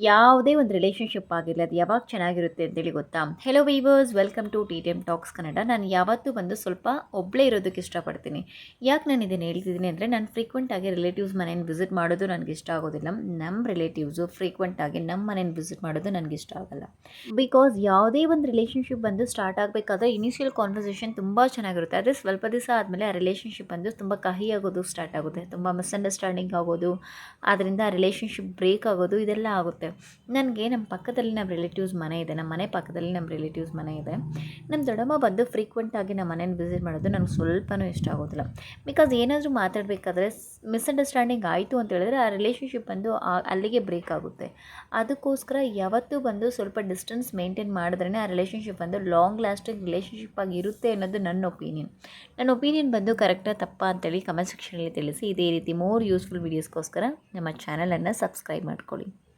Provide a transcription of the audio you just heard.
ಯಾವುದೇ ಒಂದು ರಿಲೇಷನ್‌ಶಿಪ್ ಆಗಿರಲಿ, ಅದು ಯಾವಾಗ ಚೆನ್ನಾಗಿರುತ್ತೆ ಅಂತೇಳಿ ಗೊತ್ತಾ? Hello viewers, welcome to TTM talks Kannada. ನಾನು ಯಾವತ್ತೂ ಬಂದು ಸ್ವಲ್ಪ ಒಬ್ಬಳೇ ಇರೋದಕ್ಕೆ ಇಷ್ಟಪಡ್ತೀನಿ. ಯಾಕೆ ನಾನು ಇದನ್ನು ಹೇಳ್ತಿದ್ದೀನಿ ಅಂದರೆ, ನಾನು ಫ್ರೀಕ್ವೆಂಟ್ ಆಗಿ ರಿಲೇಟಿವ್ಸ್ ಮನೇನ ವಿಸಿಟ್ ಮಾಡೋದು ನನಗೆ ಇಷ್ಟ ಆಗೋದಿಲ್ಲ. ನಮ್ಮ ರಿಲೇಟಿವ್ಸು ಫ್ರೀಕ್ವೆಂಟ್ ಆಗಿ ನಮ್ಮ ಮನೇನ ವಿಸಿಟ್ ಮಾಡೋದು ನನಗೆ ಇಷ್ಟ ಆಗಲ್ಲ. ಬಿಕಾಸ್ ಯಾವುದೇ ಒಂದು ರಿಲೇಷನ್‌ಶಿಪ್ ಬಂದು ಸ್ಟಾರ್ಟ್ ಆಗಬೇಕಾದ್ರೆ ಇನಿಷಿಯಲ್ ಕಾನ್ವರ್ಸೇಷನ್ ತುಂಬ ಚೆನ್ನಾಗಿರುತ್ತೆ. ಆದರೆ ಸ್ವಲ್ಪ ದಿವಸ ಆದಮೇಲೆ ಆ ರಿಲೇಷನ್‌ಶಿಪ್ ಬಂದು ತುಂಬ ಕಹಿಯಾಗೋದು ಸ್ಟಾರ್ಟ್ ಆಗುತ್ತೆ. ತುಂಬ ಮಿಸ್ಅಂಡರ್‌ಸ್ಟ್ಯಾಂಡಿಂಗ್ ಆಗೋದು, ಅದರಿಂದ ಆ ರಿಲೇಷನ್‌ಶಿಪ್ ಬ್ರೇಕ್ ಆಗೋದು ಇದೆಲ್ಲ ಆಗುತ್ತೆ. ನನಗೆ ನಮ್ಮ ಪಕ್ಕದಲ್ಲಿ ನಮ್ಮ ರಿಲೇಟಿವ್ಸ್ ಮನೆ ಇದೆ. ನಮ್ಮ ಮನೆ ಪಕ್ಕದಲ್ಲಿ ನಮ್ಮ ರಿಲೇಟಿವ್ಸ್ ಮನೆ ಇದೆ. ನಮ್ಮ ದೊಡ್ಡಮ್ಮ ಬಂದು ಫ್ರೀಕ್ವೆಂಟಾಗಿ ನಮ್ಮ ಮನೇನ ವಿಸಿಟ್ ಮಾಡೋದು ನನಗೆ ಸ್ವಲ್ಪನೂ ಇಷ್ಟ ಆಗೋದಿಲ್ಲ. ಬಿಕಾಸ್ ಏನಾದರೂ ಮಾತಾಡಬೇಕಾದ್ರೆ ಮಿಸ್ಅಂಡರ್ಸ್ಟ್ಯಾಂಡಿಂಗ್ ಆಯಿತು ಅಂತ ಹೇಳಿದ್ರೆ ಆ ರಿಲೇಷನ್‌ಶಿಪ್ ಬಂದು ಅಲ್ಲಿಗೆ ಬ್ರೇಕ್ ಆಗುತ್ತೆ. ಅದಕ್ಕೋಸ್ಕರ ಯಾವತ್ತೂ ಬಂದು ಸ್ವಲ್ಪ ಡಿಸ್ಟೆನ್ಸ್ ಮೇಂಟೈನ್ ಮಾಡಿದ್ರೇ ಆ ರಿಲೇಷನ್‌ಶಿಪ್ ಬಂದು ಲಾಂಗ್ ಲಾಸ್ಟಿಂಗ್ ರಿಲೇಷನ್‌ಶಿಪ್ ಆಗಿ ಇರುತ್ತೆ ಅನ್ನೋದು ನನ್ನ ಒಪಿನಿಯನ್. ನನ್ನ ಒಪಿನಿಯನ್ ಬಂದು ಕರೆಕ್ಟಾ ತಪ್ಪಾ ಅಂತೇಳಿ ಕಮೆಂಟ್ ಸೆಕ್ಷನಲ್ಲಿ ತಿಳಿಸಿ. ಇದೇ ರೀತಿ ಮೋರ್ ಯೂಸ್ಫುಲ್ ವೀಡಿಯೋಸ್ಗೋಸ್ಕರ ನಮ್ಮ ಚಾನಲನ್ನು ಸಬ್ಸ್ಕ್ರೈಬ್ ಮಾಡ್ಕೊಳ್ಳಿ.